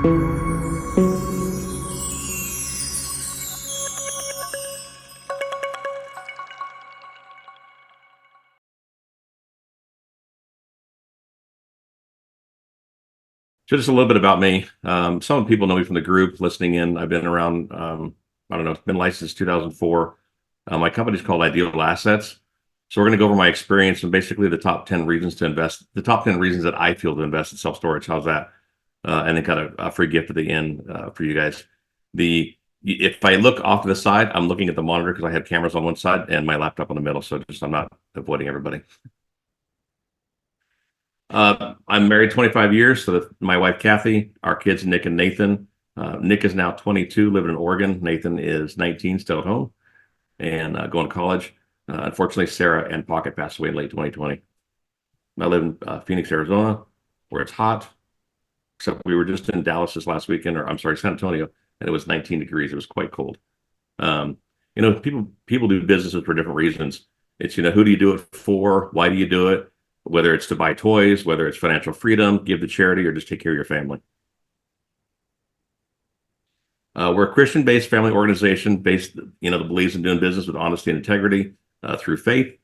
So just a little bit about me. Some people know me from the group listening in. I've been around, I don't know, been licensed 2004. My company's called I.D.E.A.L Assets. So we're going to go over my experience and basically the top 10 reasons to invest, the top 10 reasons that I feel to invest in self-storage. How's that? And then kind of a free gift at the end for you guys. If I look off to the side, I'm looking at the monitor because I have cameras on one side and my laptop on the middle. So just I'm not avoiding everybody. I'm married 25 years to my wife, Kathy, our kids, Nick and Nathan. Nick is now 22, living in Oregon. Nathan is 19, still at home and going to college. Unfortunately, Sarah and Pocket passed away in late 2020. I live in Phoenix, Arizona, where it's hot, except we were just in Dallas this last weekend, or I'm sorry, San Antonio, and it was 19 degrees. It was quite cold. Um, people do businesses for different reasons. It's, who do you do it for? Why do you do it? Whether it's to buy toys, whether it's financial freedom, give to charity, or just take care of your family. We're a Christian-based family organization based, that believes in doing business with honesty and integrity through faith.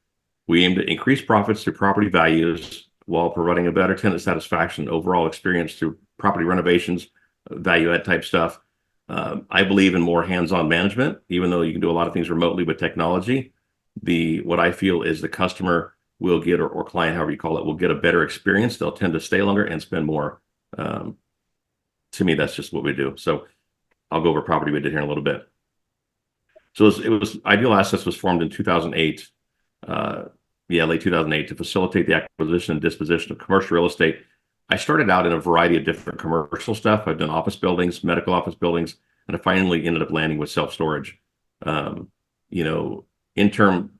We aim to increase profits through property values while providing a better tenant satisfaction overall experience through property renovations, value add type stuff. I believe in more hands-on management, even though you can do a lot of things remotely with technology. What I feel is the customer will get, or client, however you call it, will get a better experience. They'll tend to stay longer and spend more. To me, that's just what we do. So I'll go over property we did here in a little bit. So it was I.D.E.A.L Assets was formed in 2008. Late 2008 to facilitate the acquisition and disposition of commercial real estate. I started out in a variety of different commercial stuff. I've done office buildings, medical office buildings, and I finally ended up landing with self-storage. In-term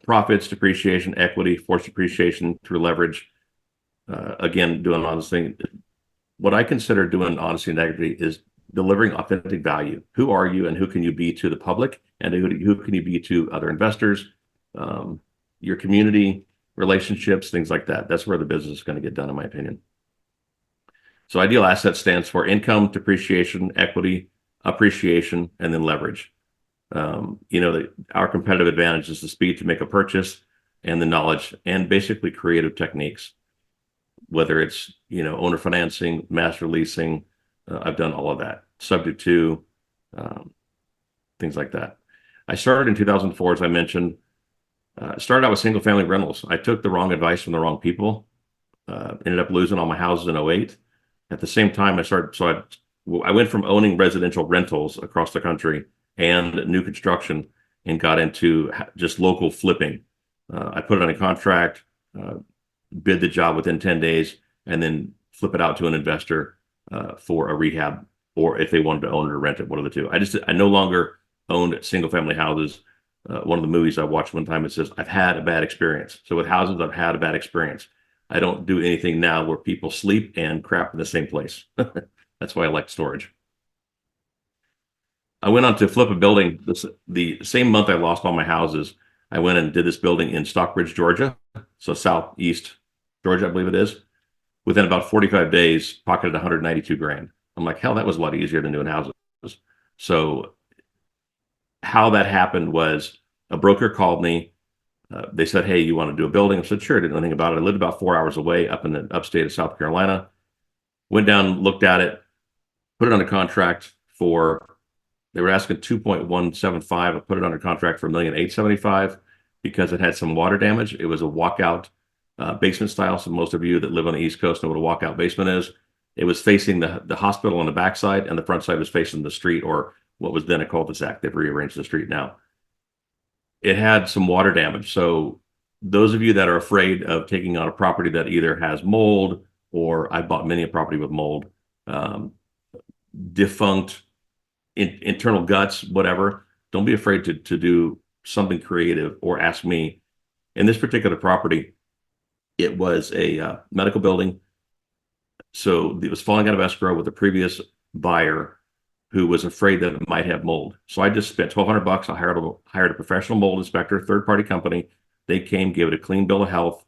profits, depreciation, equity, forced depreciation through leverage. Again, doing honest thing. What I consider doing honesty and integrity is delivering authentic value. Who are you and who can you be to the public, and who can you be to other investors, your community, relationships, things like that. That's where the business is going to get done, in my opinion. So I.D.E.A.L Asset stands for income, depreciation, equity, appreciation, and then leverage. Our competitive advantage is the speed to make a purchase and the knowledge and basically creative techniques, whether it's, owner financing, master leasing. I've done all of that, subject to things like that. I started in 2004, as I mentioned. Started out with single family rentals. I took the wrong advice from the wrong people. Ended up losing all my houses in 2008. At the same time, I went from owning residential rentals across the country and new construction and got into just local flipping. I put it on a contract, bid the job within 10 days, and then flip it out to an investor for a rehab, or if they wanted to own it or rent it, one of the two. I no longer owned single family houses. One of the movies I watched one time, it says, I've had a bad experience. So with houses, I've had a bad experience. I don't do anything now where people sleep and crap in the same place. That's why I like storage. I went on to flip a building. The same month I lost all my houses, I went and did this building in Stockbridge, Georgia. So southeast Georgia, I believe it is. Within about 45 days, pocketed 192 grand. I'm like, hell, that was a lot easier than doing houses. So how that happened was a broker called me. They said, hey, you want to do a building? I said, sure. I didn't know anything about it. I lived about 4 hours away up in the upstate of South Carolina. Went down, looked at it, put it under contract they were asking 2.175. I put it under contract for $1,875,000 because it had some water damage. It was a walkout basement style. So most of you that live on the East Coast know what a walkout basement is. It was facing the hospital on the backside, and the front side was facing the street, or what was then a cul-de-sac. They've rearranged the street now. It had some water damage. So those of you that are afraid of taking on a property that either has mold, or I bought many a property with mold, defunct internal guts, whatever, don't be afraid to do something creative or ask me. In this particular property, it was a medical building. So it was falling out of escrow with the previous buyer who was afraid that it might have mold. So I just spent $1,200. I hired a professional mold inspector, third-party company. They came, gave it a clean bill of health.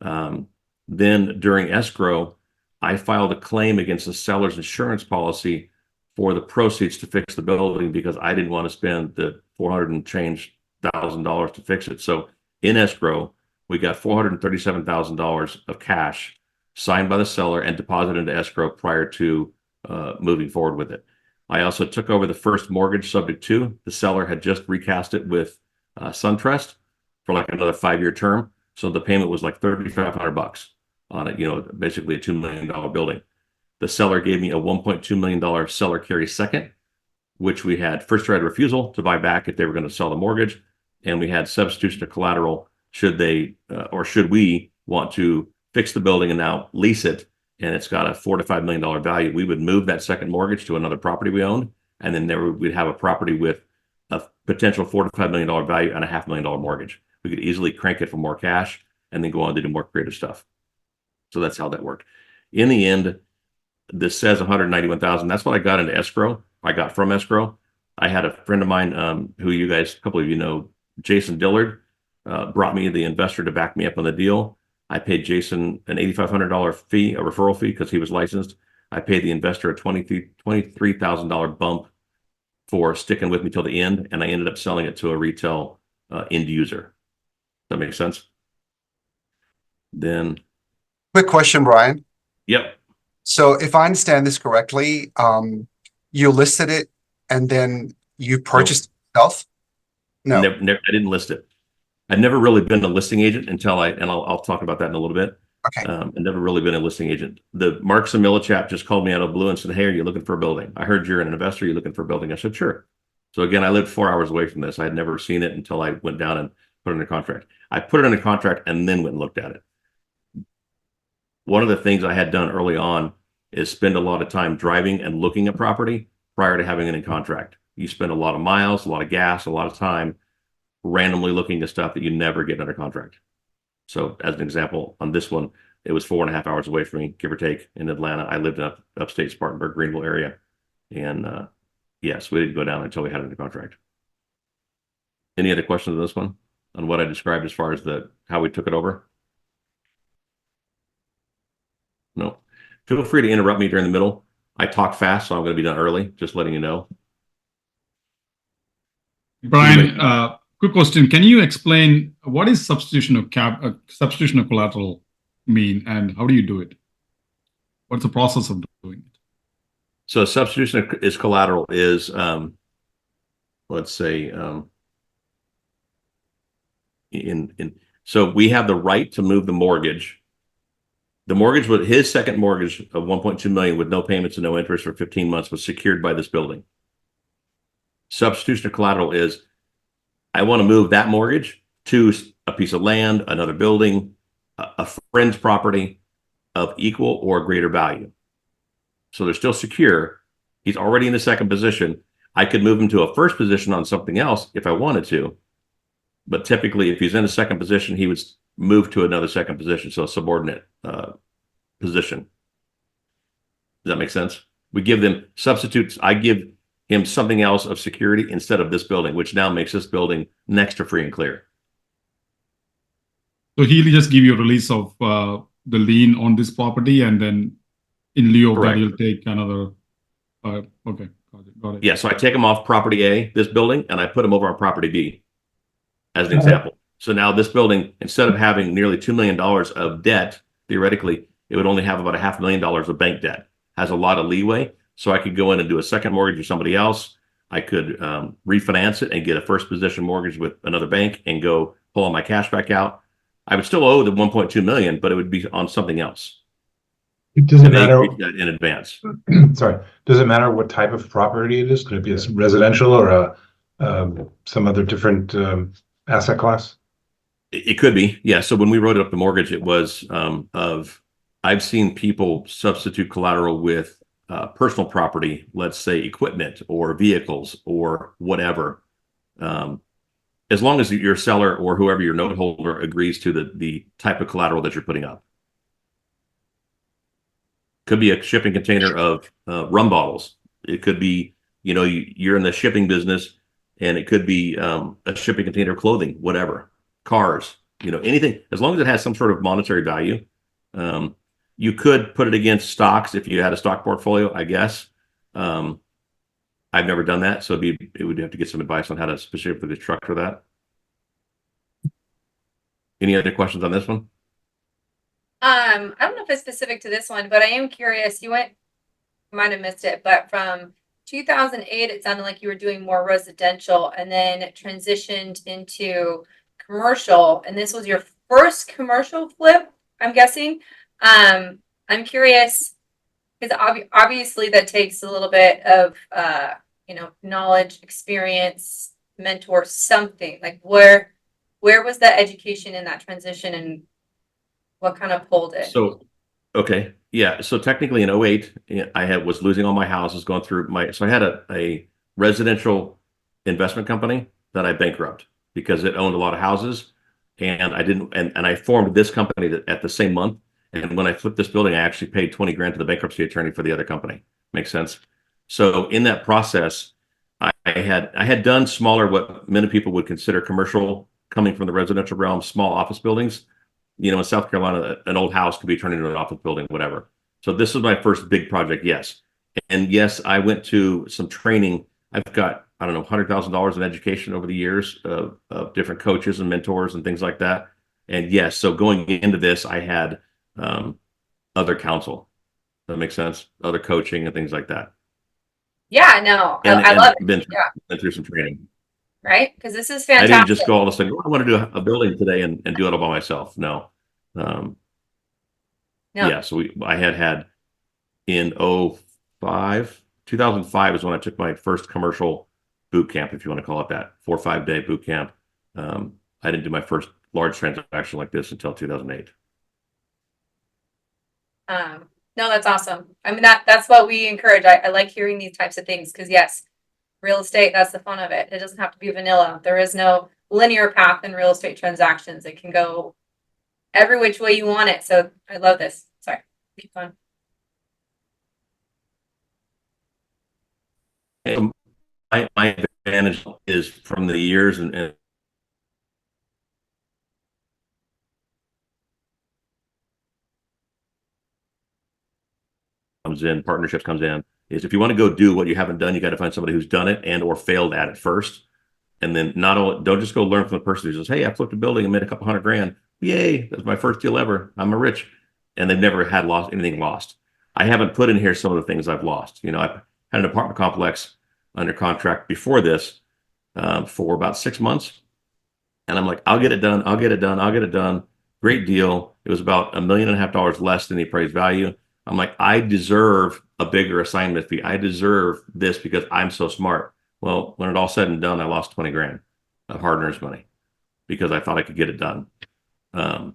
Then during escrow, I filed a claim against the seller's insurance policy for the proceeds to fix the building because I didn't want to spend the 400 and change $1,000 to fix it. So in escrow, we got $437,000 of cash signed by the seller and deposited into escrow prior to moving forward with it. I also took over the first mortgage subject to. The seller had just recast it with SunTrust for like another 5-year term. So the payment was like $3,500 on it, basically a $2 million building. The seller gave me a $1.2 million seller carry second, which we had first right of refusal to buy back if they were going to sell the mortgage. And we had substitution of collateral should they or should we want to fix the building and now lease it, and it's got a $4 to $5 million value. We would move that second mortgage to another property we owned, and then we'd have a property with a potential $4 to $5 million value and a $500,000 mortgage. We could easily crank it for more cash and then go on to do more creative stuff. So that's how that worked. In the end, this says $191,000. That's what I got into escrow. I got from escrow. I had a friend of mine who you guys, a couple of you know, Jason Dillard, brought me the investor to back me up on the deal. I paid Jason an $8,500 fee, a referral fee, because he was licensed. I paid the investor a $23,000 bump for sticking with me till the end, and I ended up selling it to a retail end user. Does that make sense? Then, quick question, Brian. Yep. So if I understand this correctly, you listed it and then you purchased it yourself? No. Never, I didn't list it. I've never really been a listing agent until I'll talk about that in a little bit. Okay. I've never really been a listing agent. The Mark Samila chap just called me out of the blue and said, "Hey, are you looking for a building? I heard you're an investor. Are you looking for a building?" I said, "Sure." So again, I lived 4 hours away from this. I had never seen it until I went down and put it in a contract. I put it in a contract and then went and looked at it. One of the things I had done early on is spend a lot of time driving and looking at property prior to having it in contract. You spend a lot of miles, a lot of gas, a lot of time randomly looking at stuff that you never get under contract. So as an example, on this one, it was 4.5 hours away from me, give or take, in Atlanta. I lived in upstate Spartanburg, Greenville area. And yes, we didn't go down until we had it under contract. Any other questions on this one? On what I described as far as how we took it over? No. Feel free to interrupt me during the middle. I talk fast, so I'm going to be done early, just letting you know. Brian, quick question. Can you explain what is substitution of collateral mean, and how do you do it? What's the process of doing it? So substitution is collateral is, let's say, so we have the right to move the mortgage. The mortgage, with his second mortgage of $1.2 million with no payments and no interest for 15 months, was secured by this building. Substitution of collateral is, I want to move that mortgage to a piece of land, another building, a friend's property of equal or greater value. So they're still secure. He's already in the second position. I could move him to a first position on something else if I wanted to. But typically, if he's in a second position, he would move to another second position, so a subordinate position. Does that make sense? We give them substitutes. I give him something else of security instead of this building, which now makes this building next to free and clear. So he'll just give you a release of the lien on this property, and then in lieu of Correct. that, he'll take another. Okay, got it. Yeah, so I take him off property A, this building, and I put him over on property B as an example. So now this building, instead of having nearly $2 million of debt, theoretically, it would only have about $500,000 of bank debt. Has a lot of leeway. So I could go in and do a second mortgage with somebody else. I could refinance it and get a first position mortgage with another bank and go pull all my cash back out. I would still owe the $1.2 million, but it would be on something else. It doesn't matter in advance. Sorry, does it matter what type of property it is? Could it be a residential or some other different asset class? It could be, yeah. So when we wrote up the mortgage, it was I've seen people substitute collateral with personal property, let's say equipment or vehicles or whatever. As long as your seller or whoever your note holder agrees to the type of collateral that you're putting up. Could be a shipping container of rum bottles. It could be, you're in the shipping business, and it could be a shipping container of clothing, whatever, cars, anything, as long as it has some sort of monetary value. You could put it against stocks if you had a stock portfolio, I guess. I've never done that, so it would have to get some advice on how to specifically structure that. Any other questions on this one? I don't know if it's specific to this one, but I am curious. You might have missed it, but from 2008, it sounded like you were doing more residential and then transitioned into commercial. And this was your first commercial flip, I'm guessing. I'm curious because obviously that takes a little bit of, knowledge, experience, mentor, something. Like where was that education in that transition and what kind of pulled it? So, okay. Yeah. So technically in 08, was losing all my houses going through so I had a residential investment company that I bankrupt because it owned a lot of houses and I formed this company at the same month. And when I flipped this building, I actually paid 20 grand to the bankruptcy attorney for the other company. Makes sense. So in that process, I had done smaller, what many people would consider commercial, coming from the residential realm, small office buildings. In South Carolina, an old house could be turned into an office building, whatever. So this was my first big project, yes. And yes, I went to some training. I've got, I don't know, $100,000 in education over the years of different coaches and mentors and things like that. And yes, so going into this, I had other counsel. That makes sense? Other coaching and things like that. Yeah, no, And I love it. Been through some training. Right? Because this is I fantastic. didn't just go all of a sudden, I want to do a building today and do it all by myself. No. No. Yeah, so I had in 2005 is when I took my first commercial boot camp, if you want to call it that, 4 or 5 day boot camp. I didn't do my first large transaction like this until 2008. No, that's awesome. I mean, that's what we encourage. I like hearing these types of things because yes, real estate, that's the fun of it. It doesn't have to be vanilla. There is no linear path in real estate transactions. It can go every which way you want it. So I love this. Sorry, keep going. And my advantage is from the years and comes in, partnerships comes in, is if you want to go do what you haven't done, you got to find somebody who's done it and or failed at it first. And then don't just go learn from the person who says, hey, I flipped a building and made a couple $100,000. Yay, that was my first deal ever. I'm a rich. And they've never had anything lost. I haven't put in here some of the things I've lost. I had an apartment complex under contract before this for about 6 months. And I'm like, I'll get it done. I'll get it done. I'll get it done. Great deal. It was about $1.5 million less than the appraised value. I'm like, I deserve a bigger assignment fee. I deserve this because I'm so smart. Well, when it all said and done, I lost 20 grand of hard earned money because I thought I could get it done. And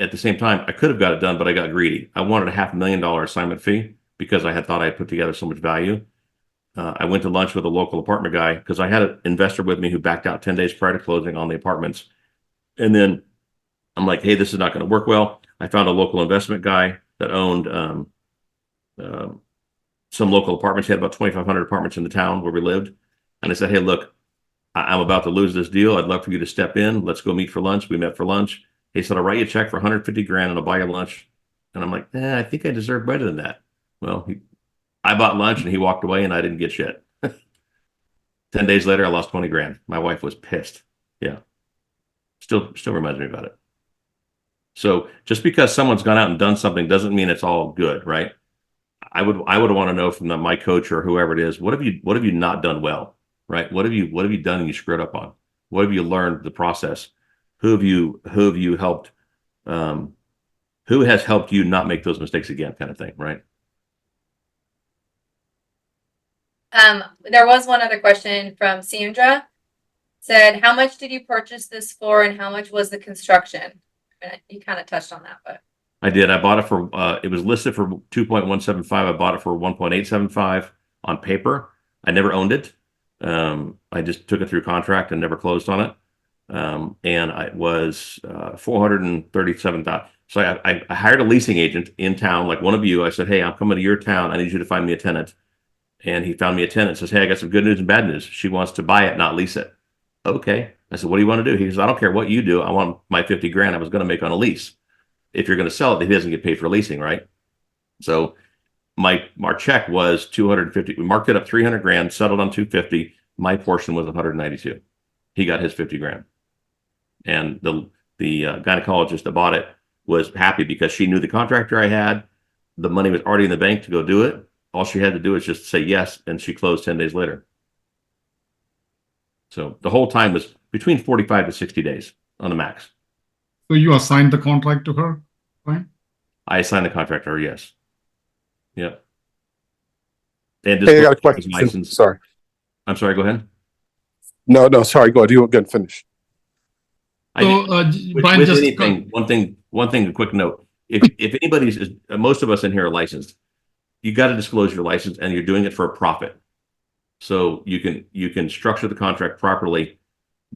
at the same time, I could have got it done, but I got greedy. I wanted a $500,000 assignment fee because I had thought I had put together so much value. I went to lunch with a local apartment guy because I had an investor with me who backed out 10 days prior to closing on the apartments. And then I'm like, hey, this is not going to work well. I found a local investment guy that owned some local apartments. He had about 2,500 apartments in the town where we lived. And I said, hey, look, I'm about to lose this deal. I'd love for you to step in. Let's go meet for lunch. We met for lunch. He said, I'll write you a check for 150 grand and I'll buy you lunch. And I'm like, I think I deserve better than that. Well, I bought lunch and he walked away and I didn't get shit. 10 days later, I lost 20 grand. My wife was pissed. Yeah. Still reminds me about it. So just because someone's gone out and done something doesn't mean it's all good, right? I would want to know from my coach or whoever it is, what have you not done well, right? What have you done and you screwed up on? What have you learned the process? Who have you helped? Who has helped you not make those mistakes again, kind of thing, right? There was one other question from Sandra. Said, how much did you purchase this for and how much was the construction? You kind of touched on that, but I did. I bought it for it was listed for 2.175. I bought it for 1.875 on paper. I never owned it. I just took it through contract and never closed on it. And it was $437,000. So I hired a leasing agent in town, like one of you. I said, hey, I'm coming to your town. I need you to find me a tenant. And he found me a tenant. Says, hey, I got some good news and bad news. She wants to buy it, not lease it. Okay. I said, what do you want to do? He says, I don't care what you do. I want my 50 grand I was going to make on a lease. if you're going to sell it, he doesn't get paid for leasing, right? So our check was 250. We marked it up 300 grand, settled on 250. My portion was 192. He got his 50 grand. And the gynecologist that bought it was happy because she knew the contractor I had. The money was already in the bank to go do it. All she had to do was just say yes, and she closed 10 days later. So the whole time was between 45 to 60 days on the max. So you assigned the contract to her, right? I assigned the contract to her, yes. Yep. And Hey, I got a question. license. Sorry. I'm sorry, go ahead. No, sorry. Go ahead. You were good. Finish. So, Brian, with just anything, one thing, a quick note. If anybody's, most of us in here are licensed, you got to disclose your license, and you're doing it for a profit. So you can structure the contract properly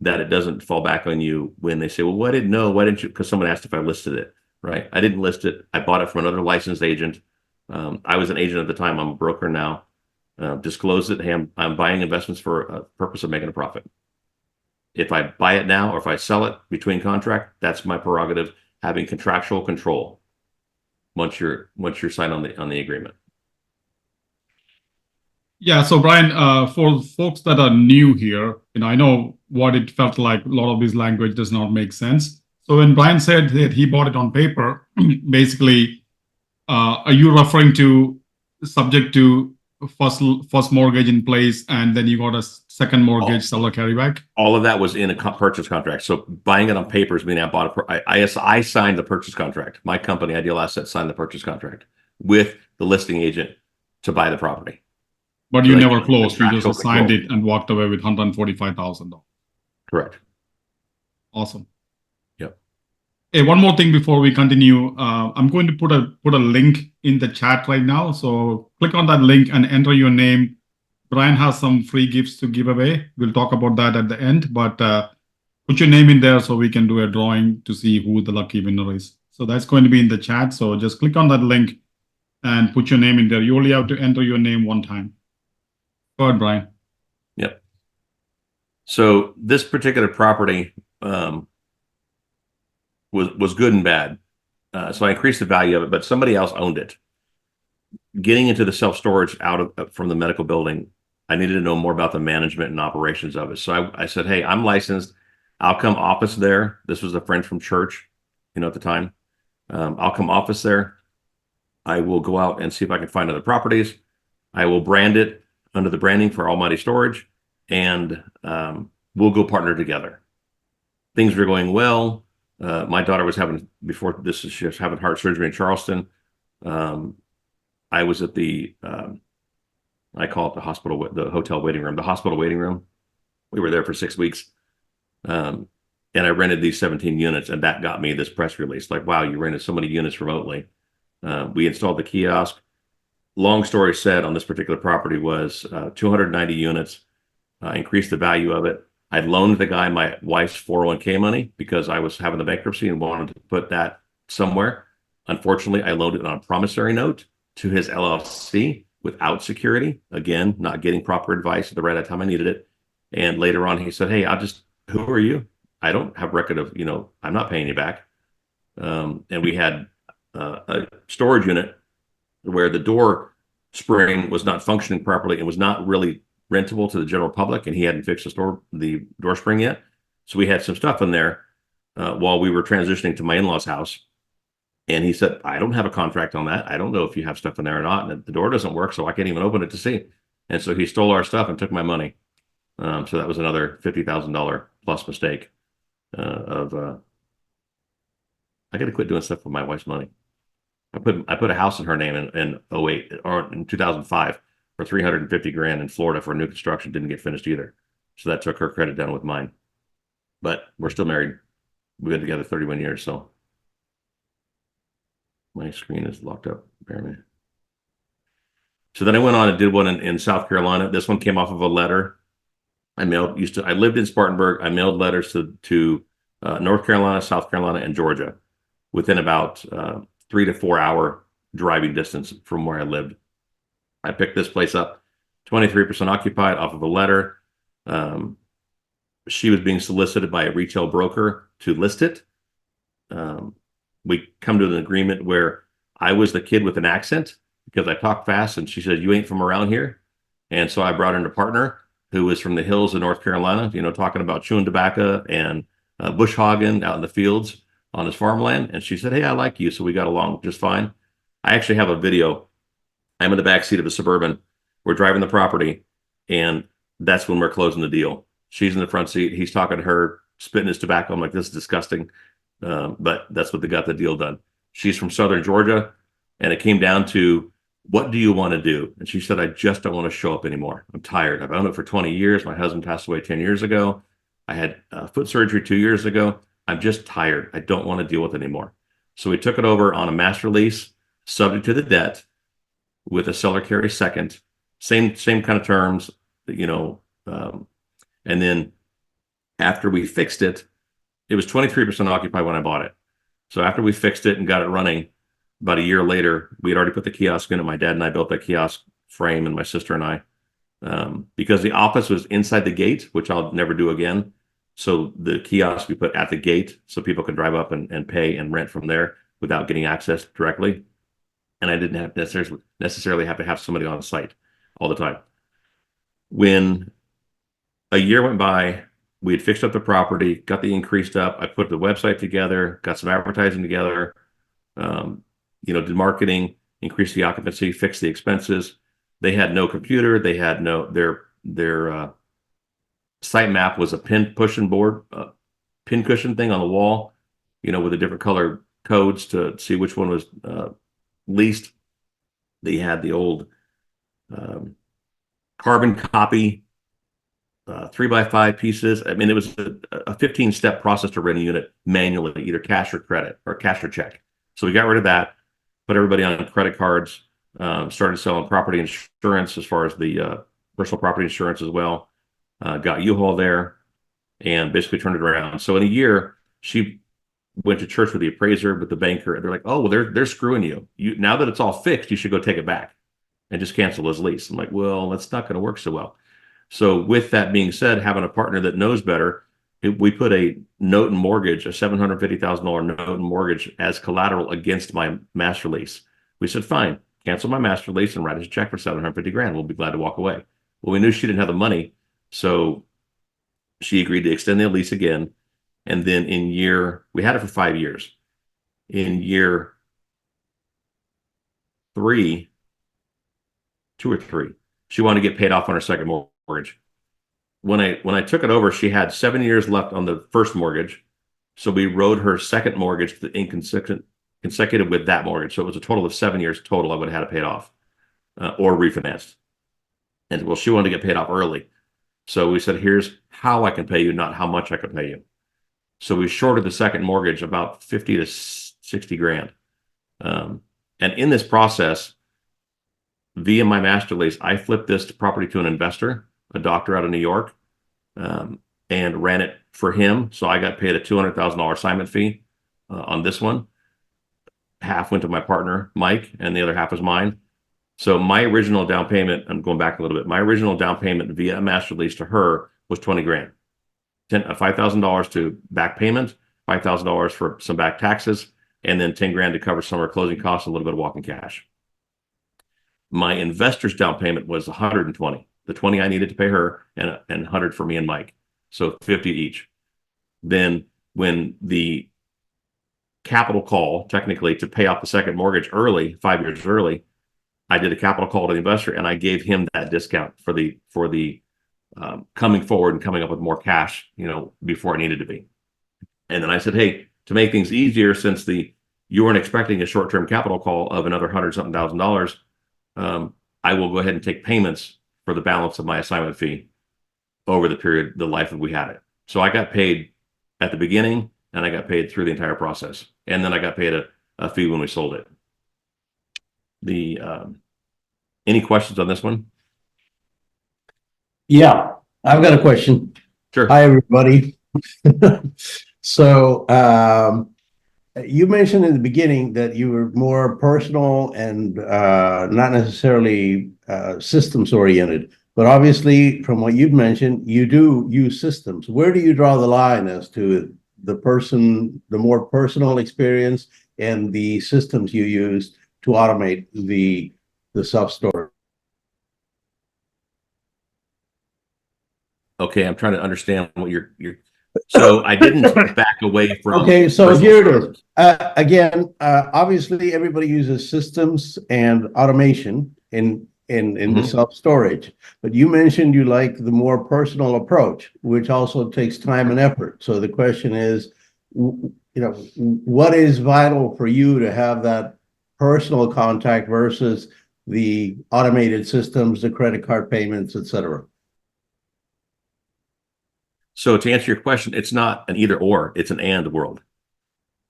that it doesn't fall back on you when they say, well, I didn't know. Why didn't you? Because someone asked if I listed it, right? I didn't list it. I bought it from another licensed agent. I was an agent at the time. I'm a broker now. Disclose it. Hey, I'm buying investments for a purpose of making a profit. If I buy it now or if I sell it between contract, that's my prerogative, having contractual control once you're signed on the agreement. Yeah, so Brian, for folks that are new here, I know what it felt like. A lot of this language does not make sense. So when Brian said that he bought it on paper, basically, are you referring to subject to first mortgage in place, and then you got a second mortgage seller carryback? All of that was in a purchase contract. So buying it on paper is meaning I bought I signed the purchase contract. My company, I.D.E.A.L Assets, signed the purchase contract with the listing agent to buy the property. But you never closed. You just signed control. it and walked away with $145,000. Correct. Awesome. Yep. Hey, one more thing before we continue. I'm going to put a link in the chat right now. So click on that link and enter your name. Brian has some free gifts to give away. We'll talk about that at the end, but put your name in there so we can do a drawing to see who the lucky winner is. So that's going to be in the chat. So just click on that link and put your name in there. You only have to enter your name one time. Go ahead, Brian. Yep. So this particular property was good and bad. So I increased the value of it, but somebody else owned it. Getting into the self-storage from the medical building, I needed to know more about the management and operations of it. So I said, hey, I'm licensed. I'll come office there. This was a friend from church, at the time. I'll come office there. I will go out and see if I can find other properties. I will brand it under the branding for Almighty Storage, and we'll go partner together. Things were going well. My daughter was having heart surgery in Charleston. I was at the, I call it the hotel waiting room, the hospital waiting room. We were there for 6 weeks. And I rented these 17 units, and that got me this press release. Like, wow, you rented so many units remotely. We installed the kiosk. Long story said, on this particular property was 290 units, increased the value of it. I loaned the guy my wife's 401k money because I was having the bankruptcy and wanted to put that somewhere. Unfortunately, I loaned it on a promissory note to his LLC without security. Again, not getting proper advice at the right time I needed it. And later on, he said, hey, who are you? I don't have record of, I'm not paying you back. And we had a storage unit where the door spring was not functioning properly and was not really rentable to the general public, and he hadn't fixed the door spring yet. So we had some stuff in there while we were transitioning to my in-laws' house. And he said, I don't have a contract on that. I don't know if you have stuff in there or not. And the door doesn't work, so I can't even open it to see. And so he stole our stuff and took my money. So that was another $50,000 plus mistake I got to quit doing stuff with my wife's money. I put a house in her name in 08 or in 2005 for 350 grand in Florida for new construction. Didn't get finished either. So that took her credit down with mine. But we're still married. We've been together 31 years. So my screen is locked up, apparently. So then I went on and did one in South Carolina. This one came off of a letter I lived in Spartanburg. I mailed letters to North Carolina, South Carolina, and Georgia within about 3 to 4 hour driving distance from where I lived. I picked this place up, 23% occupied, off of a letter. She was being solicited by a retail broker to list it. we come to an agreement where I was the kid with an accent because I talk fast, and she said, "You ain't from around here." And so I brought in a partner who was from the hills of North Carolina, talking about chewing tobacco and bush hogging out in the fields on his farmland. And she said, "Hey, I like you." So we got along just fine. I actually have a video. I'm in the back seat of a Suburban. We're driving the property, and that's when we're closing the deal. She's in the front seat. He's talking to her, spitting his tobacco. I'm like, "This is disgusting." But that's what they got the deal done. She's from Southern Georgia, and it came down to, what do you want to do? And she said, "I just don't want to show up anymore. I'm tired. I've owned it for 20 years. My husband passed away 10 years ago. I had foot surgery 2 years ago. I'm just tired. I don't want to deal with it anymore." So we took it over on a master lease, subject to the debt, with a seller carry second, same kind of terms, and then after we fixed it, it was 23% occupied when I bought it. So after we fixed it and got it running, about a year later, we had already put the kiosk in it. My dad and I built that kiosk frame, and my sister and I, because the office was inside the gate, which I'll never do again. So the kiosk we put at the gate so people could drive up and pay and rent from there without getting access directly. And I didn't have necessarily have to have somebody on site all the time. When a year went by, we had fixed up the property, got the increased up. I put the website together, got some advertising together, did marketing, increased the occupancy, fixed the expenses. They had no computer. They had their site map was a pin cushion thing on the wall, with the different color codes to see which one was leased. They had the old carbon copy 3x5 pieces. I mean, it was a 15-step process to rent a unit manually, either cash or credit or cash or check. So we got rid of that, put everybody on credit cards, started selling property insurance as far as the personal property insurance as well. Got U-Haul there, and basically turned it around. So in a year, she went to church with the appraiser, with the banker, and they're like, "Oh, well, they're screwing you. Now that it's all fixed, you should go take it back and just cancel his lease." I'm like, "Well, that's not going to work so well." So with that being said, having a partner that knows better, we put a note and mortgage, a $750,000 note and mortgage as collateral against my master lease. We said, "Fine, cancel my master lease and write us a check for $750,000. We'll be glad to walk away." Well, we knew she didn't have the money, so she agreed to extend the lease again. And then we had it for 5 years. In year 3, 2 or 3, she wanted to get paid off on her second mortgage. When I took it over, she had 7 years left on the first mortgage. So we rode her second mortgage consecutive with that mortgage. So it was a total of 7 years total I would have had to pay it off or refinanced. And well, she wanted to get paid off early. So we said, "Here's how I can pay you, not how much I can pay you." So we shorted the second mortgage about 50 to 60 grand. And in this process, via my master lease, I flipped this property to an investor, a doctor out of New York, and ran it for him. So I got paid a $200,000 assignment fee on this one. Half went to my partner, Mike, and the other half was mine. So my original down payment, I'm going back a little bit, my original down payment via a master lease to her was 20 grand. $5,000 to back payment, $5,000 for some back taxes, and then 10 grand to cover some of her closing costs, a little bit of walking cash. My investor's down payment was 120. The 20 I needed to pay her, and 100 for me and Mike. So 50 each. Then when the capital call, technically, to pay off the second mortgage early, 5 years early, I did a capital call to the investor, and I gave him that discount for the coming forward and coming up with more cash, before it needed to be. And then I said, "Hey, to make things easier, since you weren't expecting a short-term capital call of another $100,000, I will go ahead and take payments for the balance of my assignment fee over the life that we had it." So I got paid at the beginning, and I got paid through the entire process. And then I got paid a fee when we sold it. Any questions on this one? Yeah, I've got a question. Sure. Hi, everybody. So you mentioned in the beginning that you were more personal and not necessarily systems oriented, but obviously from what you've mentioned, you do use systems. Where do you draw the line as to the more personal experience and the systems you use to automate the self-storage. Okay, I'm trying to understand what you're. So I didn't back away from. Okay, so personal here it service. is. Again, obviously everybody uses systems and automation in the self-storage, but you mentioned you like the more personal approach, which also takes time and effort. So the question is, what is vital for you to have that personal contact versus the automated systems, the credit card payments, et cetera? So to answer your question, it's not an either or, it's an and world.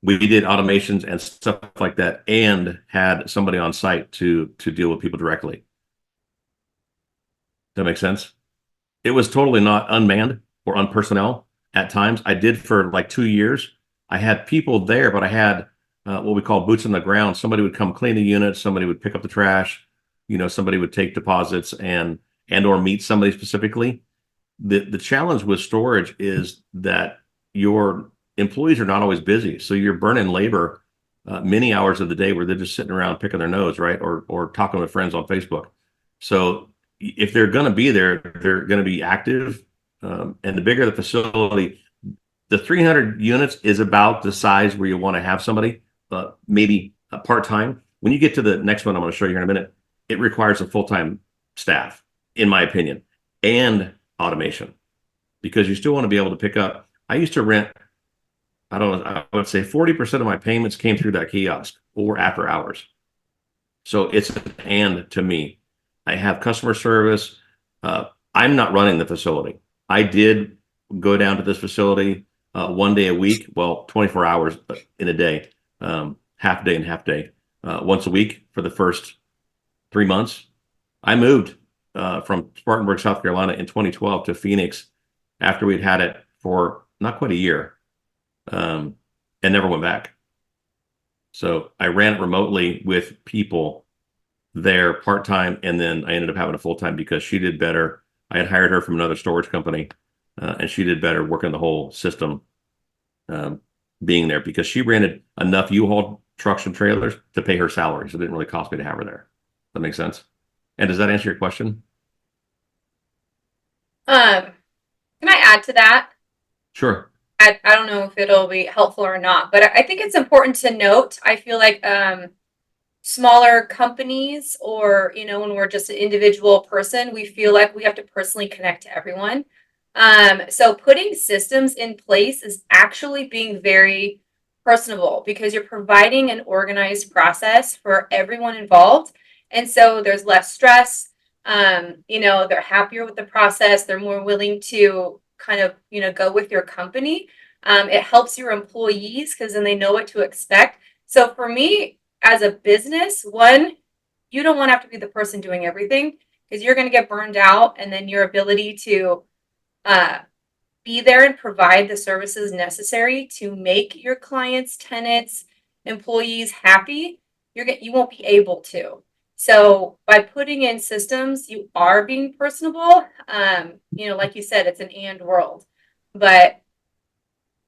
We did automations and stuff like that and had somebody on site to deal with people directly. Does that make sense? It was totally not unmanned or unpersonnel at times. I did for like 2 years. I had people there, but I had what we call boots on the ground. Somebody would come clean the unit, somebody would pick up the trash, somebody would take deposits and or meet somebody specifically. The challenge with storage is that your employees are not always busy, so you're burning labor many hours of the day where they're just sitting around picking their nose, right, or talking with friends on Facebook. So if they're going to be there, they're going to be active, and the bigger the facility, the 300 units is about the size where you want to have somebody, maybe part-time. When you get to the next one, I'm going to show you here in a minute, it requires a full-time staff, in my opinion, and automation, because you still want to be able to pick up. I used to rent, I would say 40% of my payments came through that kiosk or after hours. So it's an and to me. I have customer service. I'm not running the facility. I did go down to this facility 1 day a week, well, 24 hours in a day, half day and half day, once a week for the first 3 months. I moved from Spartanburg, South Carolina in 2012 to Phoenix after we'd had it for not quite a year, and never went back. So I ran it remotely with people there part-time, and then I ended up having a full-time because she did better. I had hired her from another storage company, and she did better working the whole system, being there, because she rented enough U-Haul trucks and trailers to pay her salary, so it didn't really cost me to have her there. That makes sense? And does that answer your question? Can I add to that? Sure. I don't know if it'll be helpful or not, but I think it's important to note. I feel like smaller companies, or when we're just an individual person, we feel like we have to personally connect to everyone. So putting systems in place is actually being very personable, because you're providing an organized process for everyone involved. And so there's less stress. They're happier with the process. They're more willing to kind of, go with your company. It helps your employees because then they know what to expect. So for me, as a business, one, you don't want to have to be the person doing everything, because you're going to get burned out, and then your ability to be there and provide the services necessary to make your clients, tenants, employees happy, you won't be able to. So by putting in systems, you are being personable. Like you said, it's an and world. But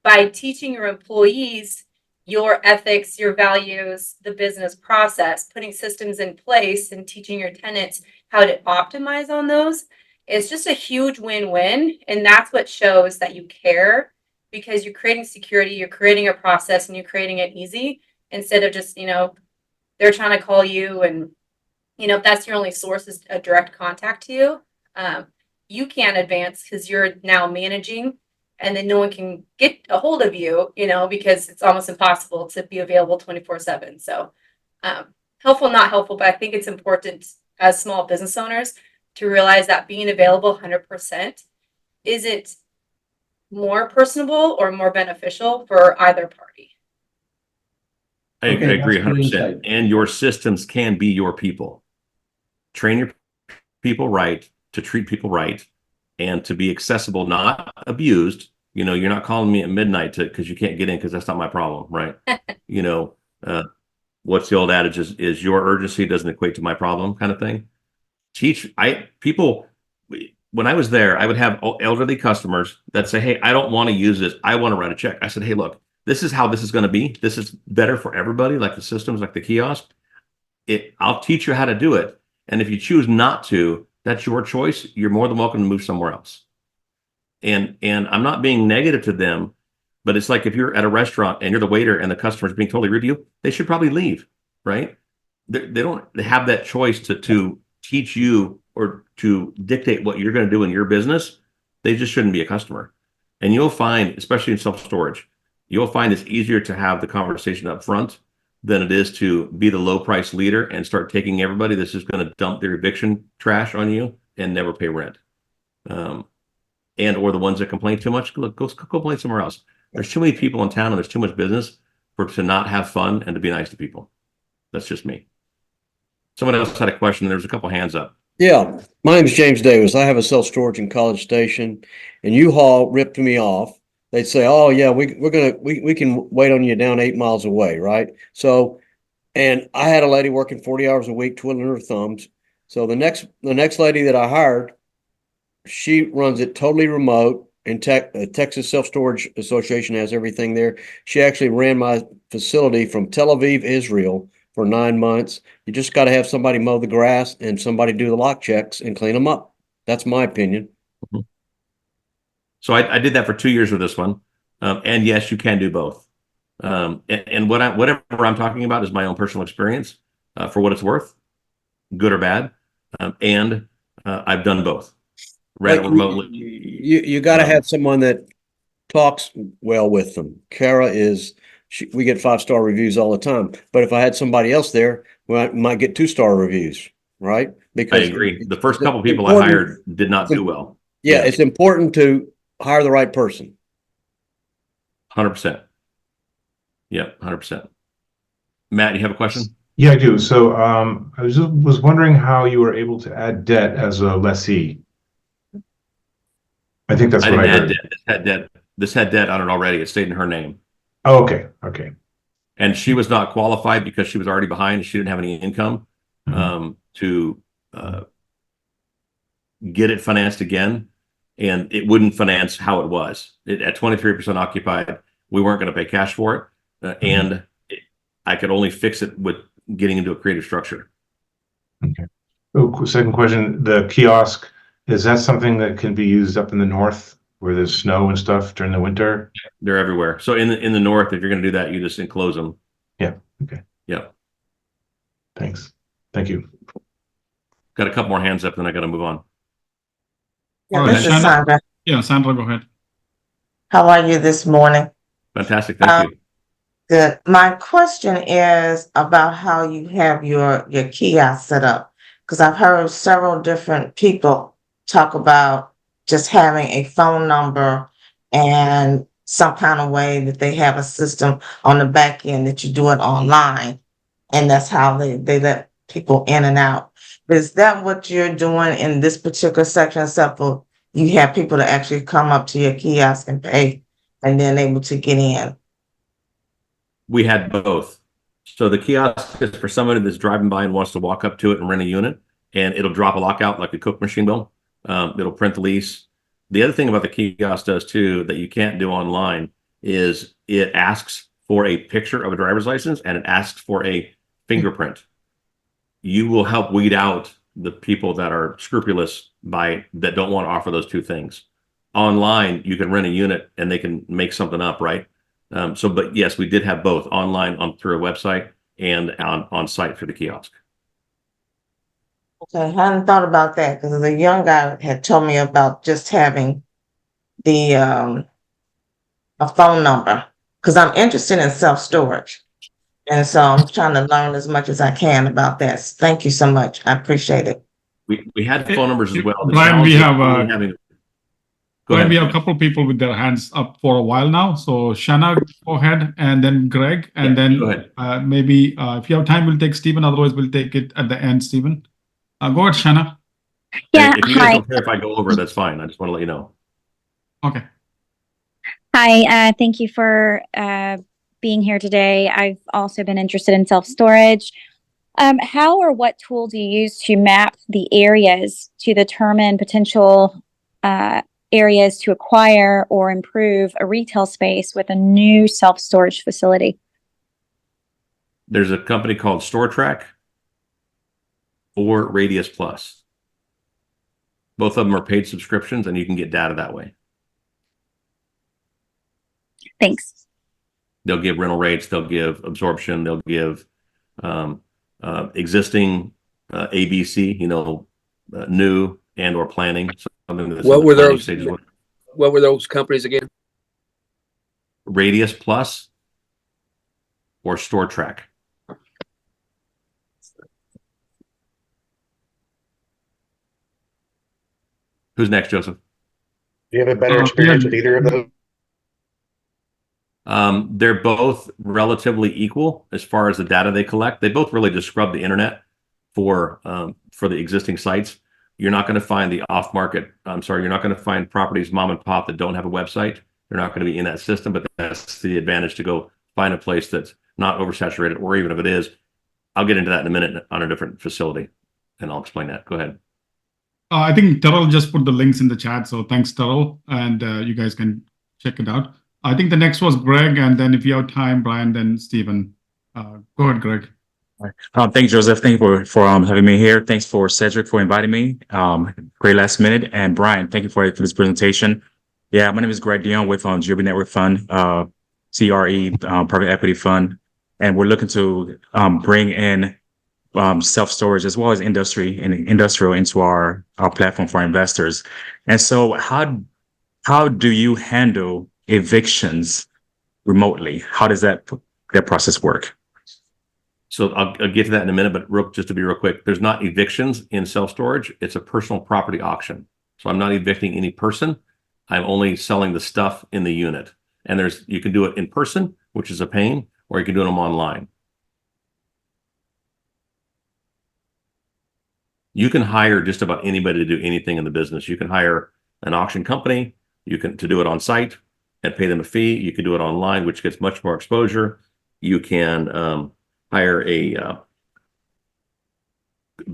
by teaching your employees your ethics, your values, the business process, putting systems in place and teaching your tenants how to optimize on those, it's just a huge win-win. And that's what shows that you care, because you're creating security, you're creating a process, and you're creating it easy, instead of just, they're trying to call you, and, if that's your only source is a direct contact to you, you can't advance because you're now managing, and then no one can get a hold of you, because it's almost impossible to be available 24/7. So helpful, not helpful, but I think it's important as small business owners to realize that being available 100% isn't more personable or more beneficial for either party. I Okay, agree that's good 100%. insight. And your systems can be your people. Train your people right to treat people right and to be accessible, not abused. You're not calling me at midnight because you can't get in, because that's not my problem, right? What's the old adage is your urgency doesn't equate to my problem, kind of thing. When I was there, I would have elderly customers that say, hey, I don't want to use this. I want to write a check. I said, hey, look, this is how this is going to be. This is better for everybody, like the systems, like the kiosk. I'll teach you how to do it. And if you choose not to, that's your choice. You're more than welcome to move somewhere else. And I'm not being negative to them, but it's like if you're at a restaurant and you're the waiter and the customer's being totally rude to you, they should probably leave, right? They don't have that choice to teach you or to dictate what you're going to do in your business. They just shouldn't be a customer. And you'll find, especially in self-storage, you'll find it's easier to have the conversation up front than it is to be the low price leader and start taking everybody that's just going to dump their eviction trash on you and never pay rent. And or the ones that complain too much, look, go complain somewhere else. There's too many people in town and there's too much business to not have fun and to be nice to people. That's just me. Someone else had a question. There's a couple hands up. Yeah, my name is James Davis. I have a self-storage in College Station, and U-Haul ripped me off. They'd say, "Oh yeah, we can wait on you down 8 miles away, right?" So, and I had a lady working 40 hours a week, twiddling her thumbs. So the next lady that I hired, she runs it totally remote. And Texas Self-Storage Association has everything there. She actually ran my facility from Tel Aviv, Israel, for 9 months. You just got to have somebody mow the grass and somebody do the lock checks and clean them up. That's my opinion. So I did that for 2 years with this one. And yes, you can do both. And whatever I'm talking about is my own personal experience for what it's worth, good or bad. And I've done both. Ran it remotely. You got to have someone that talks well with them. Kara we get 5-star reviews all the time. But if I had somebody else there, well, I might get 2-star reviews, right? Because I agree. The first couple of people I hired did not do well. Yeah, it's important to hire the right person. 100%. Yep, 100%. Matt, you have a question? Yeah, I do. So I was wondering how you were able to add debt as a lessee. I think that's what I heard. This had debt on it already. It stayed in her name. Oh, okay. Okay. And she was not qualified because she was already behind. She didn't have any income to get it financed again. And it wouldn't finance how it was. At 23% occupied, we weren't going to pay cash for it. And I could only fix it with getting into a creative structure. Okay. Oh, second question. The kiosk, is that something that can be used up in the north where there's snow and stuff during the winter? They're everywhere. So in the north, if you're going to do that, you just enclose them. Yeah. Okay. Yeah. Thanks. Thank you. Got a couple more hands up, then I got to move on. All This right, is Sandra. Yeah, Sandra, go ahead. How are you this morning? Fantastic. Thank you. Good. My question is about how you have your kiosk set up. Because I've heard several different people talk about just having a phone number and some kind of way that they have a system on the back end that you do it online. And that's how they let people in and out. Is that what you're doing in this particular section, except for you have people that actually come up to your kiosk and pay and then able to get in? We had both. So the kiosk is for somebody that's driving by and wants to walk up to it and rent a unit, and it'll drop a lockout like a Coke machine will. It'll print the lease. The other thing about the kiosk does too that you can't do online is it asks for a picture of a driver's license and it asks for a fingerprint. You will help weed out the people that are scrupulous that don't want to offer those two things. Online, you can rent a unit and they can make something up, right? But yes, we did have both online through a website and on site for the kiosk. Okay, I hadn't thought about that because the young guy had told me about just having the a phone number because I'm interested in self-storage. And so I'm trying to learn as much as I can about that. Thank you so much. I appreciate it. We had phone numbers as well. Brian, we have Brian, we have a couple of people with their hands up for a while now. So Shanna, go ahead, and then Greg, and go ahead. Maybe if you have time, we'll take Stephen. Otherwise, we'll take it at the end, Stephen. Go ahead, Shanna. Yeah, if you guys don't care if I go over, that's fine. I just want to let you know. Okay. Hi, thank you for being here today. I've also been interested in self-storage. How or what tool do you use to map the areas to determine potential areas to acquire or improve a retail space with a new self-storage facility? There's a company called StoreTrack or Radius Plus. Both of them are paid subscriptions, and you can get data that way. Thanks. They'll give rental rates, they'll give absorption, they'll give existing ABC, new and or planning. Something that's What in the were planning those? stages. What were those companies again? Radius Plus or StoreTrack. Who's next, Joseph? Do you have a better experience with either of those? They're both relatively equal as far as the data they collect. They both really just scrub the internet for the existing sites. You're not going to find the off-market. You're not going to find properties mom and pop that don't have a website. They're not going to be in that system, but that's the advantage to go find a place that's not oversaturated, or even if it is, I'll get into that in a minute on a different facility, and I'll explain that. Go ahead. I think Terrell just put the links in the chat, so thanks, Terrell, and you guys can check it out. I think the next was Greg, and then if you have time, Brian, then Stephen. Go ahead, Greg. Thanks, Joseph. Thank you for having me here. Thanks for Cedric for inviting me. Great last minute. And Brian, thank you for this presentation. Yeah, my name is Greg Dion with GOB Network Fund, CRE, private equity fund. And we're looking to bring in self-storage as well as industrial into our platform for our investors. And so how do you handle evictions remotely? How does that process work? So I'll get to that in a minute, but just to be real quick, there's not evictions in self-storage. It's a personal property auction. So I'm not evicting any person. I'm only selling the stuff in the unit. And you can do it in person, which is a pain, or you can do them online. You can hire just about anybody to do anything in the business. You can hire an auction company, to do it on site and pay them a fee. You can do it online, which gets much more exposure. You can hire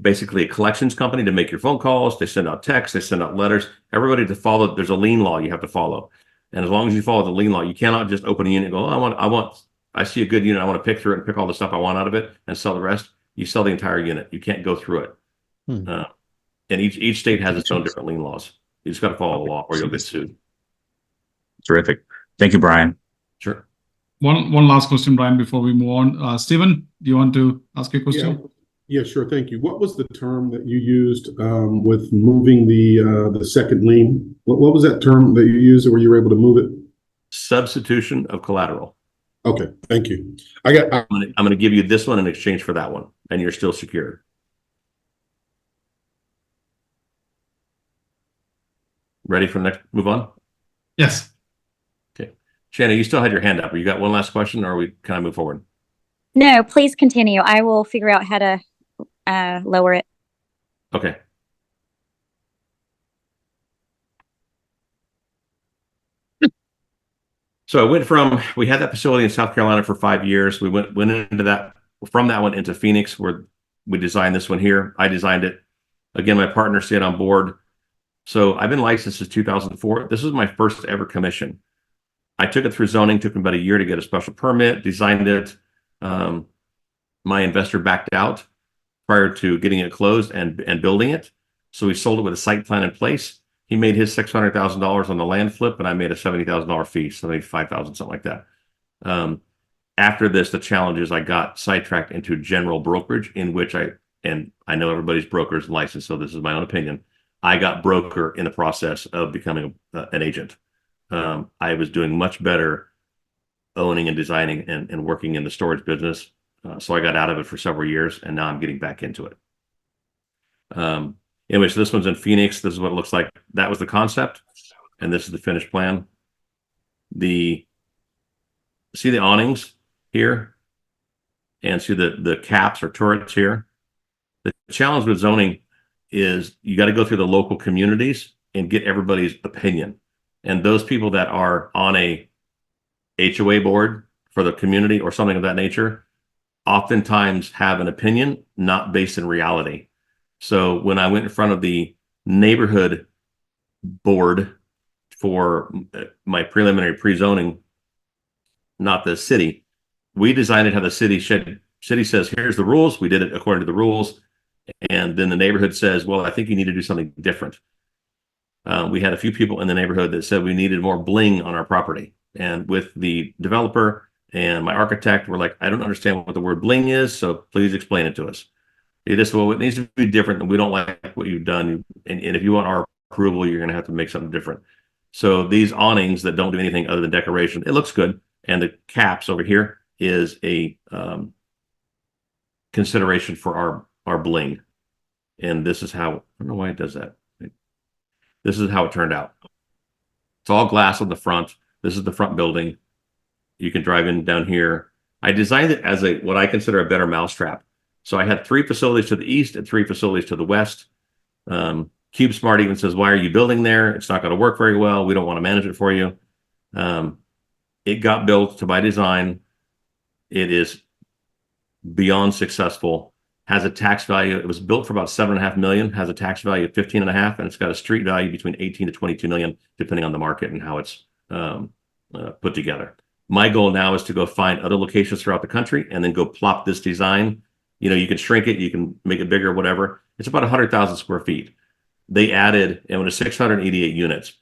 basically a collections company to make your phone calls. They send out texts, they send out letters. Everybody to follow, there's a lien law you have to follow. And as long as you follow the lien law, you cannot just open a unit and go, I see a good unit, I want to pick through it and pick all the stuff I want out of it and sell the rest. You sell the entire unit. You can't go through it. And each state has its own different lien laws. You just got to follow the law or you'll get sued. Terrific. Thank you, Brian. Sure. One last question, Brian, before we move on. Stephen, do you want to ask a question? Yeah, sure. Thank you. What was the term that you used with moving the second lien? What was that term that you used where you were able to move it? Substitution of collateral. Okay, thank you. I'm going to give you this one in exchange for that one, and you're still secured. Ready for the next? Move on. Yes. Okay, Shannon, you still had your hand up. You got one last question, or can I move forward? No, please continue. I will figure out how to lower it. Okay. So we had that facility in South Carolina for 5 years. We went into that, from that one into Phoenix, where we designed this one here. I designed it. Again, my partner stayed on board. So I've been licensed since 2004. This was my first ever commission. I took it through zoning, took me about a year to get a special permit, designed it. My investor backed out prior to getting it closed and building it. So we sold it with a site plan in place. He made his $600,000 on the land flip, and I made a $70,000 fee, $75,000, something like that. After this, the challenge is I got sidetracked into general brokerage, in which I know everybody's broker's licensed, so this is my own opinion. I got broker in the process of becoming an agent. I was doing much better owning and designing and working in the storage business. So I got out of it for several years, and now I'm getting back into it. Anyway, so this one's in Phoenix. This is what it looks like. That was the concept, and this is the finished plan. See the awnings here, and see the caps or turrets here. The challenge with zoning is you got to go through the local communities and get everybody's opinion. And those people that are on a HOA board for the community or something of that nature oftentimes have an opinion not based in reality. So when I went in front of the neighborhood board for my preliminary pre-zoning, not the city. We designed it how the city says, here's the rules. We did it according to the rules. And then the neighborhood says, well, I think you need to do something different. We had a few people in the neighborhood that said we needed more bling on our property. And with the developer and my architect, we're like, I don't understand what the word bling is, so please explain it to us. It is, well, it needs to be different, and we don't like what you've done. And if you want our approval, you're going to have to make something different. So these awnings that don't do anything other than decoration, it looks good. And the caps over here is a consideration for our bling. And this is how, I don't know why it does that. This is how it turned out. It's all glass on the front. This is the front building. You can drive in down here. I designed it as what I consider a better mousetrap. So I had 3 facilities to the east and 3 facilities to the west. CubeSmart even says, why are you building there? It's not going to work very well. We don't want to manage it for you. It got built to my design. It is beyond successful. Has a tax value. It was built for about $7.5 million. Has a tax value of 15.5, and it's got a street value between 18 to 22 million, depending on the market and how it's put together. My goal now is to go find other locations throughout the country and then go plop this design. You know, you can shrink it, you can make it bigger, whatever. It's about 100,000 square feet. They added, and it was 688 units.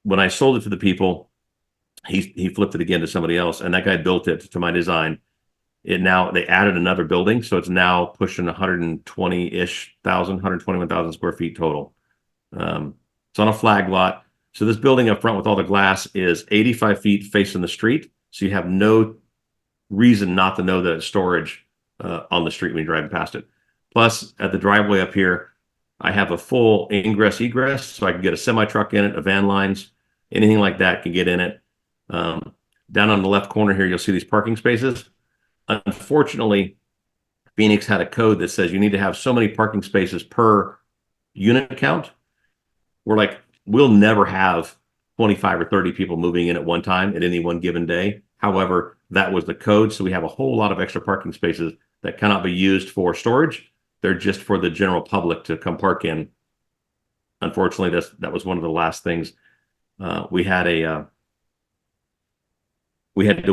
When I sold it to the people, he flipped it again to somebody else, and that guy built it to my design. They added another building, so it's now pushing 121,000 square feet total. It's on a flag lot. So this building up front with all the glass is 85 feet facing the street. So you have no reason not to know that it's storage on the street when you're driving past it. Plus, at the driveway up here, I have a full ingress egress, so I can get a semi truck in it, a van lines, anything like that can get in it. Down on the left corner here, you'll see these parking spaces. Unfortunately, Phoenix had a code that says you need to have so many parking spaces per unit count. We're like, we'll never have 25 or 30 people moving in at one time at any one given day. However, that was the code. So we have a whole lot of extra parking spaces that cannot be used for storage. They're just for the general public to come park in. Unfortunately, that was one of the last things. We had to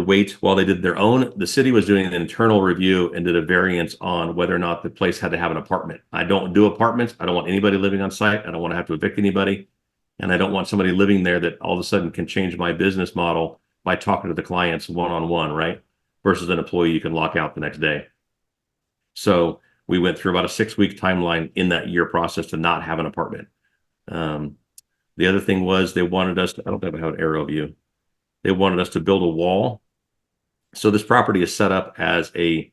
wait while they did their own. The city was doing an internal review and did a variance on whether or not the place had to have an apartment. I don't do apartments. I don't want anybody living on site. I don't want to have to evict anybody. And I don't want somebody living there that all of a sudden can change my business model by talking to the clients one-on-one, right? Versus an employee you can lock out the next day. So we went through about a 6-week timeline in that year process to not have an apartment. The other thing was they wanted us to, I don't have an aerial view. They wanted us to build a wall. So this property is set up as a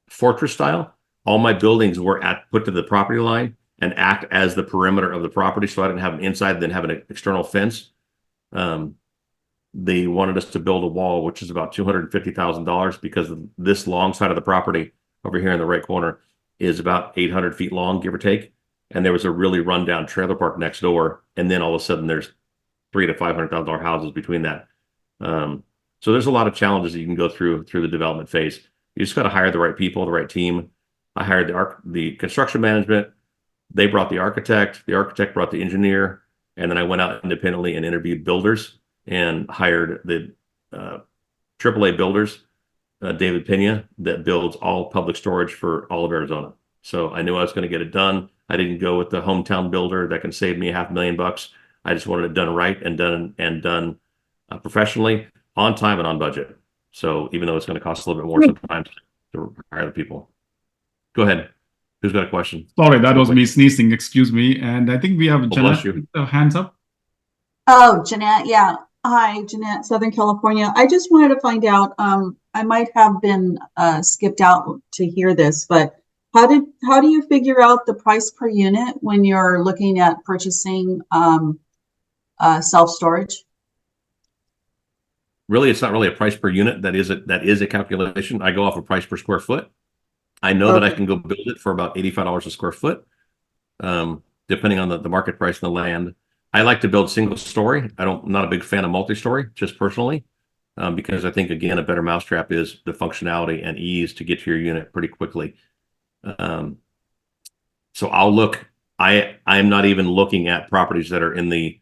fortress style. All my buildings were put to the property line and act as the perimeter of the property. So I didn't have an inside, then have an external fence. They wanted us to build a wall, which is about $250,000 because this long side of the property over here in the right corner is about 800 feet long, give or take. And there was a really rundown trailer park next door. And then all of a sudden there's $300,000 to $500,000 houses between that. So there's a lot of challenges that you can go through the development phase. You just got to hire the right people, the right team. I hired the construction management. They brought the architect brought the engineer. And then I went out independently and interviewed builders and hired the AAA builders, David Pena, that builds all public storage for all of Arizona. So I knew I was going to get it done. I didn't go with the hometown builder that can save me $500,000. I just wanted it done right and done professionally, on time and on budget. So even though it's going to cost a little bit more sometimes to hire the people. Go ahead. Who's got a question? Sorry, that was me sneezing. Excuse me. And I think we have Jeanette with the hands up. Oh, Jeanette. Yeah. Hi, Jeanette, Southern California. I just wanted to find out, I might have been skipped out to hear this, but how do you figure out the price per unit when you're looking at purchasing self-storage? Really, it's not really a price per unit. That is a calculation. I go off a price per square foot. I know that I can go build it for about $85 a square foot, depending on the market price and the land. I like to build single story. I'm not a big fan of multi-story, just personally, because I think, again, a better mousetrap is the functionality and ease to get to your unit pretty quickly. So I'll look. I'm not even looking at properties that are in the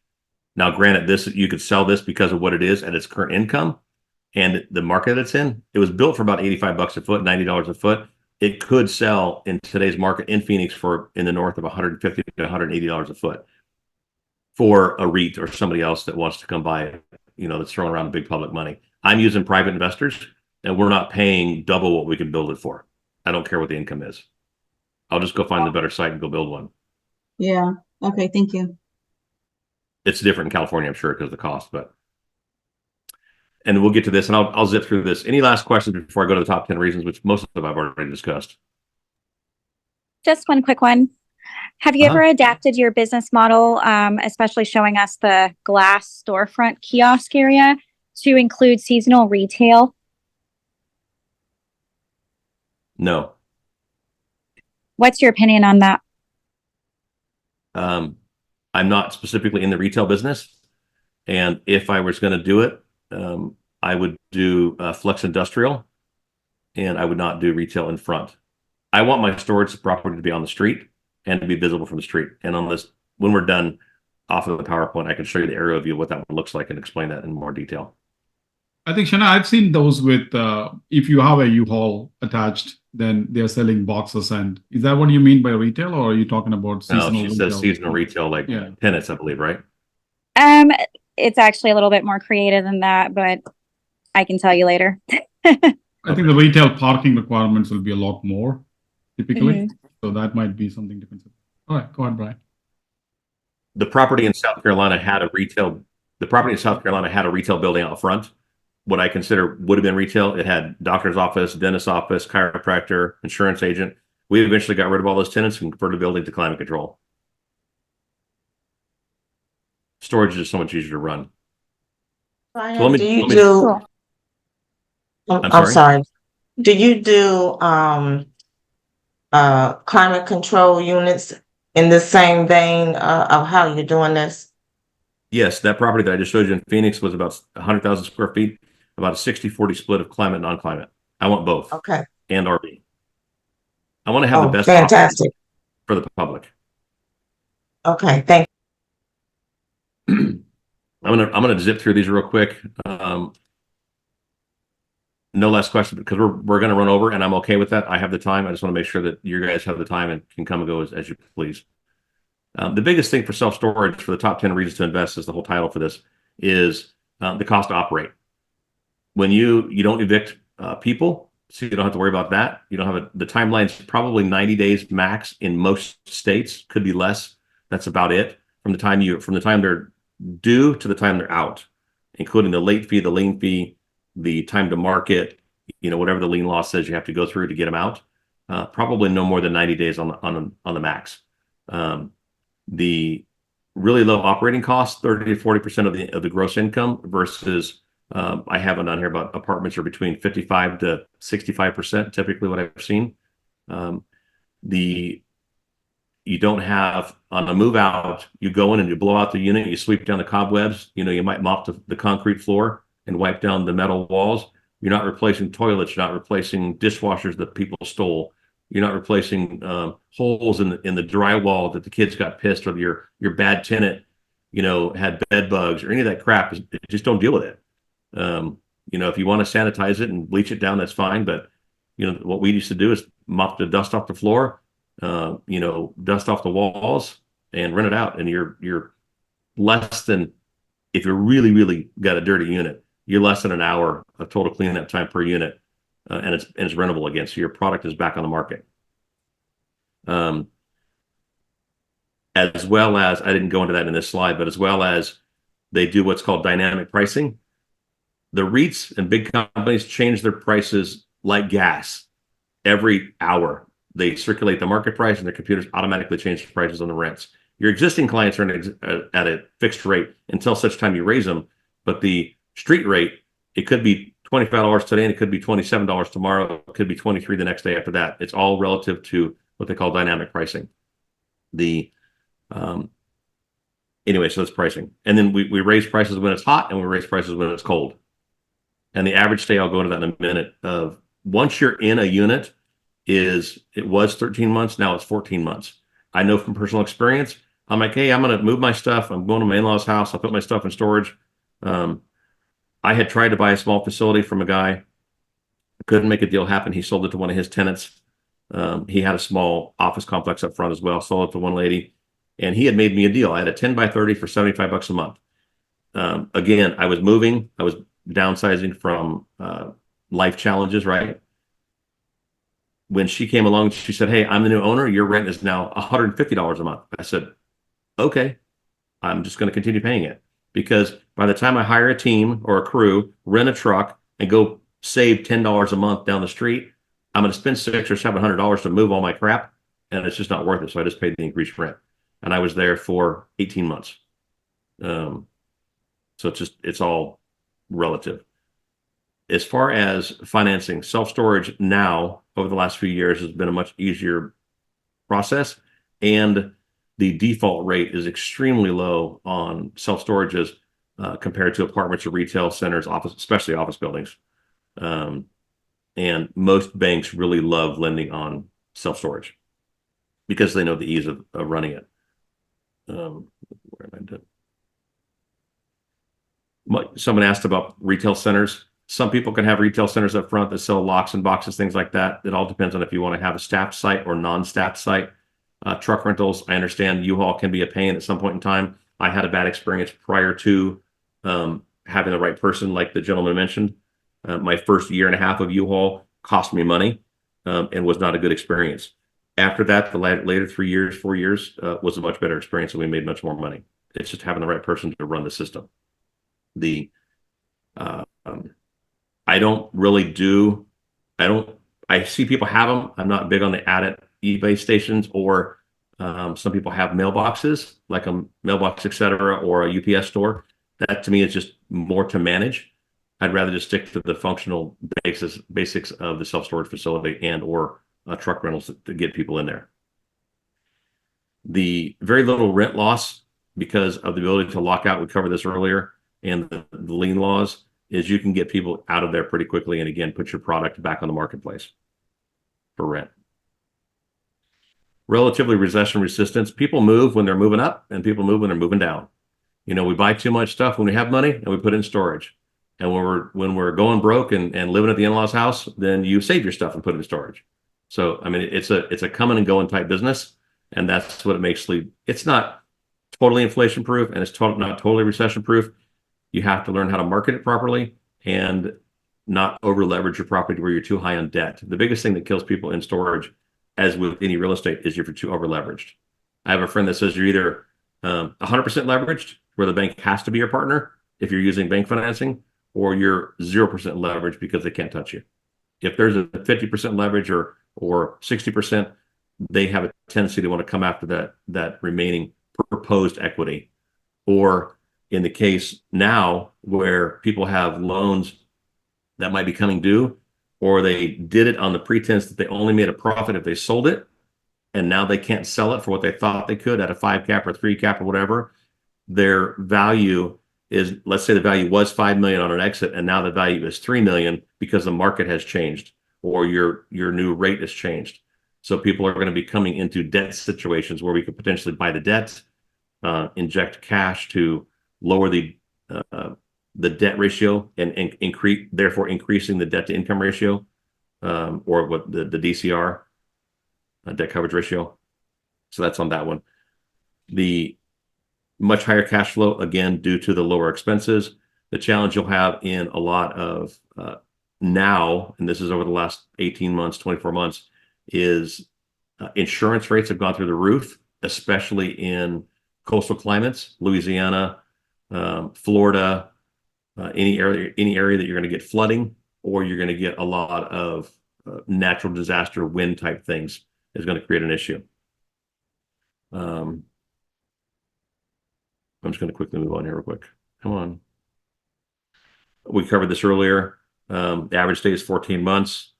Now, granted, this you could sell this because of what it is at its current income and the market it's in. It was built for about $85 a foot, $90 a foot. It could sell in today's market in Phoenix for in the north of $150 to $180 a foot for a REIT or somebody else that wants to come buy, that's throwing around big public money. I'm using private investors, and we're not paying double what we can build it for. I don't care what the income is. I'll just go find the better site and go build one. Yeah. Okay. Thank you. It's different in California, I'm sure, because of the cost, and we'll get to this, and I'll zip through this. Any last questions before I go to the top 10 reasons, which most of them I've already discussed? Just one quick one. Have you ever adapted your business model, especially showing us the glass storefront kiosk area, to include seasonal retail? No. What's your opinion on that? I'm not specifically in the retail business, and if I was going to do it, I would do flex industrial, and I would not do retail in front. I want my storage property to be on the street and to be visible from the street. And on this, when we're done off of the PowerPoint, I can show you the aerial view of what that one looks like and explain that in more detail. I think, Shanna, I've seen those with, if you have a U-Haul attached, then they're selling boxes. And is that what you mean by retail, or are you talking about seasonal No, she retail? says seasonal retail, like tenants, I believe, right? It's actually a little bit more creative than that, but I can tell you later. I think the retail parking requirements will be a lot more typically. So that might be something to consider. All right, go ahead, Brian. The property in South Carolina had a retail building out front. What I consider would have been retail. It had doctor's office, dentist's office, chiropractor, insurance agent. We eventually got rid of all those tenants and converted the building to climate control. Storage is so much easier to run. Brian, So do you do? I'm sorry. Do you do climate control units in the same vein of how you're doing this? Yes, that property that I just showed you in Phoenix was about 100,000 square feet, about a 60-40 split of climate and non-climate. I want both. Okay. And RV. I want to have the best fantastic for the public. Okay, thank you. I'm gonna zip through these real quick. No last question because we're gonna run over, and I'm okay with that. I have the time. I just want to make sure that you guys have the time and can come and go as you please. The biggest thing for self-storage, for the top 10 reasons to invest, is the whole title for this, is the cost to operate. When you don't evict people, so you don't have to worry about that. You don't have the timeline's probably 90 days max in most states, could be less. That's about it from the time they're due to the time they're out, including the late fee, the lien fee, the time to market, whatever the lien law says you have to go through to get them out. Probably no more than 90 days on the max. The really low operating costs, 30 to 40% of the gross income, versus I have it on here about apartments are between 55 to 65%, typically what I've seen. You don't have, on a move out, you go in and you blow out the unit, you sweep down the cobwebs, you might mop the concrete floor and wipe down the metal walls. You're not replacing toilets, you're not replacing dishwashers that people stole. You're not replacing holes in the drywall that the kids got pissed, or your bad tenant, had bed bugs or any of that crap. Just don't deal with it. If you want to sanitize it and bleach it down, that's fine. But what we used to do is mop the dust off the floor, dust off the walls, and rent it out. And you're less than, if you really, really got a dirty unit, you're less than an hour of total cleanup time per unit. And it's rentable again, so your product is back on the market. As well as, I didn't go into that in this slide, but as well as they do what's called dynamic pricing. The REITs and big companies change their prices like gas. Every hour, they circulate the market price, and their computers automatically change the prices on the rents. Your existing clients are at a fixed rate until such time you raise them, but the street rate, it could be $25 today, and it could be $27 tomorrow. It could be $23 the next day after that. It's all relative to what they call dynamic pricing. Anyway, so that's pricing. And then we raise prices when it's hot, and we raise prices when it's cold. And the average stay, I'll go into that in a minute, of once you're in a unit, it was 13 months, now it's 14 months. I know from personal experience, I'm like, hey, I'm going to move my stuff. I'm going to my in-laws house. I'll put my stuff in storage. I had tried to buy a small facility from a guy. Couldn't make a deal happen. He sold it to one of his tenants. He had a small office complex up front as well. Sold it to one lady, and he had made me a deal. I had a 10 by 30 for $75 a month. Again, I was moving. I was downsizing from life challenges, right? When she came along, she said, hey, I'm the new owner. Your rent is now $150 a month. I said, okay, I'm just going to continue paying it, because by the time I hire a team or a crew, rent a truck, and go save $10 a month down the street, I'm going to spend $600 or $700 to move all my crap, and it's just not worth it. So I just paid the increased rent, and I was there for 18 months. So it's all relative. As far as financing, self-storage now over the last few years has been a much easier process, and the default rate is extremely low on self-storages compared to apartments or retail centers, especially office buildings. And most banks really love lending on self-storage because they know the ease of running it. Where am I? Someone asked about retail centers. Some people can have retail centers up front that sell locks and boxes, things like that. It all depends on if you want to have a staffed site or non-staffed site. Truck rentals, I understand U-Haul can be a pain at some point in time. I had a bad experience prior to having the right person, like the gentleman mentioned. My first year and a half of U-Haul cost me money and was not a good experience. After that, the later 3 years, 4 years was a much better experience, and we made much more money. It's just having the right person to run the system. I see people have them. I'm not big on the added eBay stations, or some people have mailboxes, like a mailbox, etc., or a UPS store. That to me is just more to manage. I'd rather just stick to the functional basics of the self-storage facility and or truck rentals to get people in there. The very little rent loss because of the ability to lock out, we covered this earlier, and the lien laws, is you can get people out of there pretty quickly, and again, put your product back on the marketplace for rent. Relatively recession resistance. People move when they're moving up, and people move when they're moving down. You know, we buy too much stuff when we have money, and we put it in storage. And when we're going broke and living at the in-laws house, then you save your stuff and put it in storage. So I mean, it's a coming and going type business, and that's what it makes sleep. It's not totally inflation proof, and it's not totally recession proof. You have to learn how to market it properly and not over leverage your property where you're too high on debt. The biggest thing that kills people in storage, as with any real estate, is if you're too over leveraged. I have a friend that says you're either 100% leveraged, where the bank has to be your partner if you're using bank financing, or you're 0% leveraged because they can't touch you. If there's a 50% leverage or 60%, they have a tendency to want to come after that remaining proposed equity. Or in the case now where people have loans that might be coming due, or they did it on the pretense that they only made a profit if they sold it, and now they can't sell it for what they thought they could at a 5 cap or 3 cap or whatever, their value is, let's say the value was 5 million on an exit, and now the value is 3 million because the market has changed or your new rate has changed. So people are going to be coming into debt situations where we could potentially buy the debt, inject cash to lower the debt ratio and therefore increasing the debt to income ratio, or what the DCR, debt coverage ratio. So that's on that one. The much higher cash flow, again, due to the lower expenses. The challenge you'll have in a lot of now, and this is over the last 18 months, 24 months, is insurance rates have gone through the roof, especially in coastal climates, Louisiana, Florida, any area that you're going to get flooding, or you're going to get a lot of natural disaster wind type things, is going to create an issue. I'm just going to quickly move on here real quick. Come on. We covered this earlier. The average stay is 14 months.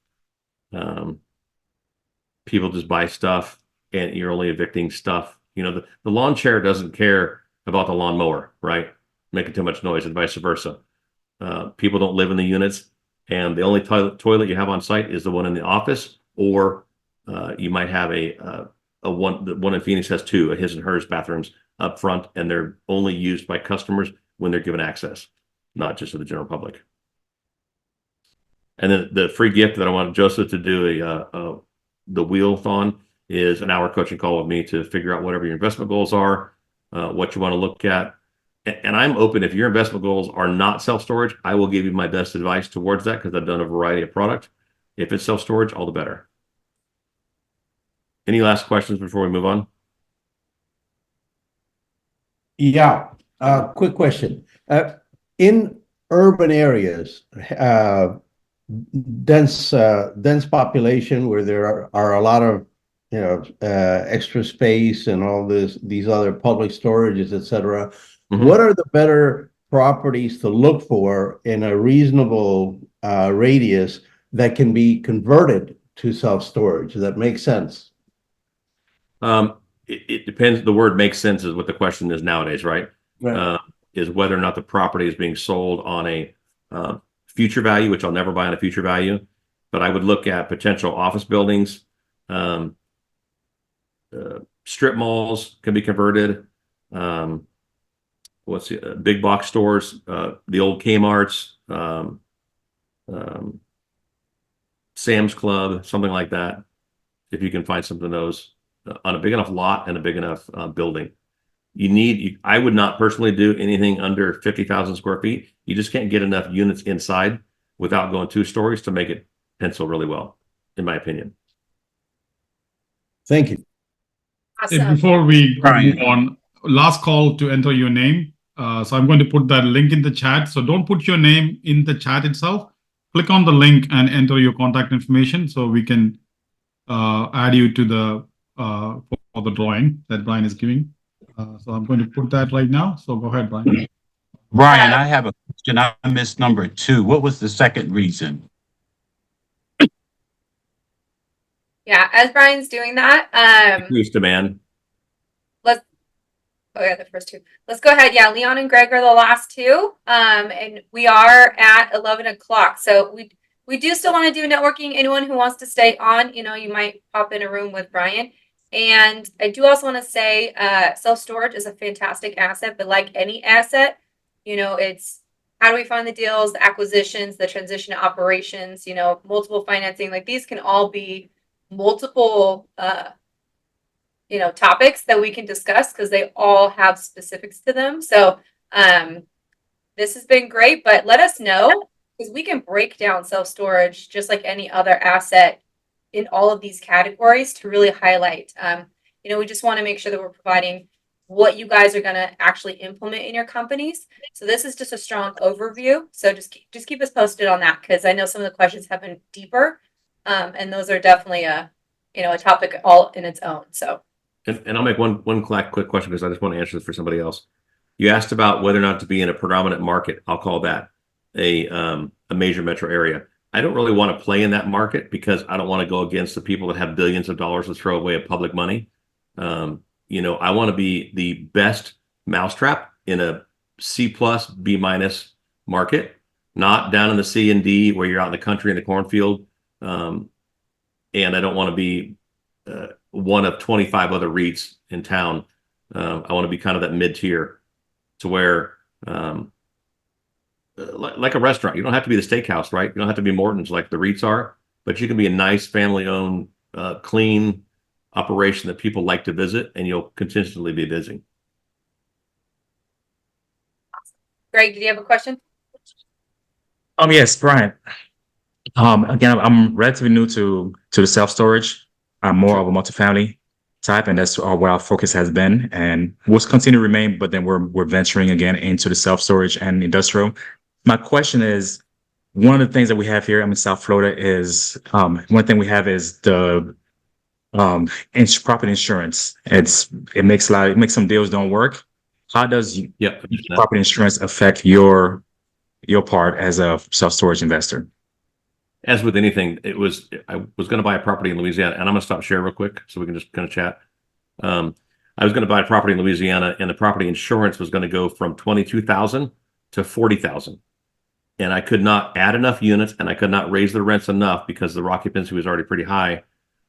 People just buy stuff, and you're only evicting stuff. You know, the lawn chair doesn't care about the lawnmower, right? Making too much noise, and vice versa. People don't live in the units, and the only toilet you have on site is the one in the office, or you might have a the one in Phoenix has two, a his and hers bathrooms up front, and they're only used by customers when they're given access, not just to the general public. And then the free gift that I want Joseph to do the wheel-thon is an hour coaching call with me to figure out whatever your investment goals are, what you want to look at. And I'm open. If your investment goals are not self-storage, I will give you my best advice towards that because I've done a variety of product. If it's self-storage, all the better. Any last questions before we move on? Yeah, quick question. In urban areas, dense population where there are a lot of extra space and all these other public storages, etc. What are the better properties to look for in a reasonable radius that can be converted to self-storage? That makes sense. It depends. The word makes sense is what the question is nowadays, right? Right. Is whether or not the property is being sold on a future value, which I'll never buy on a future value, but I would look at potential office buildings. Strip malls can be converted. Big box stores, the old Kmart's, Sam's Club, something like that. If you can find something of those on a big enough lot and a big enough building. I would not personally do anything under 50,000 square feet. You just can't get enough units inside without going 2 stories to make it pencil really well, in my opinion. Thank you. Awesome. Before we move on, last call to enter your name. So I'm going to put that link in the chat. So don't put your name in the chat itself. Click on the link and enter your contact information so we can add you to the for the drawing that Brian is giving. So I'm going to put that right now. So go ahead, Brian. Brian, I have a question. I missed number 2. What was the second reason? Yeah, as Brian's doing that, Increased demand. the first 2. Let's go ahead. Yeah, Leon and Greg are the last 2. And we are at 11 o'clock. So we do still want to do networking. Anyone who wants to stay on, you might pop in a room with Brian. And I do also want to say self-storage is a fantastic asset, but like any asset, it's how do we find the deals, the acquisitions, the transition to operations, multiple financing, like these can all be multiple topics that we can discuss because they all have specifics to them. So this has been great, but let us know because we can break down self-storage just like any other asset in all of these categories to really highlight. We just want to make sure that we're providing what you guys are going to actually implement in your companies. So this is just a strong overview. So just keep us posted on that because I know some of the questions have been deeper, and those are definitely a topic all in its own. So. And I'll make one quick question because I just want to answer this for somebody else. You asked about whether or not to be in a predominant market. I'll call that a major metro area. I don't really want to play in that market because I don't want to go against the people that have billions of dollars to throw away of public money. I want to be the best mousetrap in a C+, B- market, not down in the C and D where you're out in the country in the cornfield. And I don't want to be one of 25 other REITs in town. I want to be kind of that mid-tier to where like a restaurant, you don't have to be the steakhouse, right? You don't have to be Morton's like the REITs are, but you can be a nice family-owned, clean operation that people like to visit, and you'll consistently be busy. Greg, did you have a question? Yes, Brian. Again, I'm relatively new to the self-storage. I'm more of a multifamily type, and that's where our focus has been, and will continue to remain. But then we're venturing again into the self-storage and industrial. My question is, one of the things that we have here, I'm in South Florida, is one thing we have is the property insurance. It makes some deals don't work. How does property insurance affect your part as a self-storage investor? As with anything, I was going to buy a property in Louisiana, and I'm going to stop share real quick so we can just kind of chat. I was going to buy a property in Louisiana, and the property insurance was going to go from $22,000 to $40,000. And I could not add enough units, and I could not raise the rents enough because the occupancy was already pretty high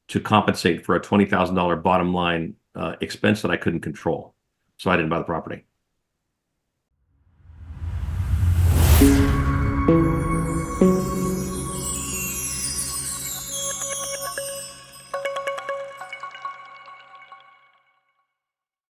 to compensate for a $20,000 bottom line expense that I couldn't control. So I didn't buy the property.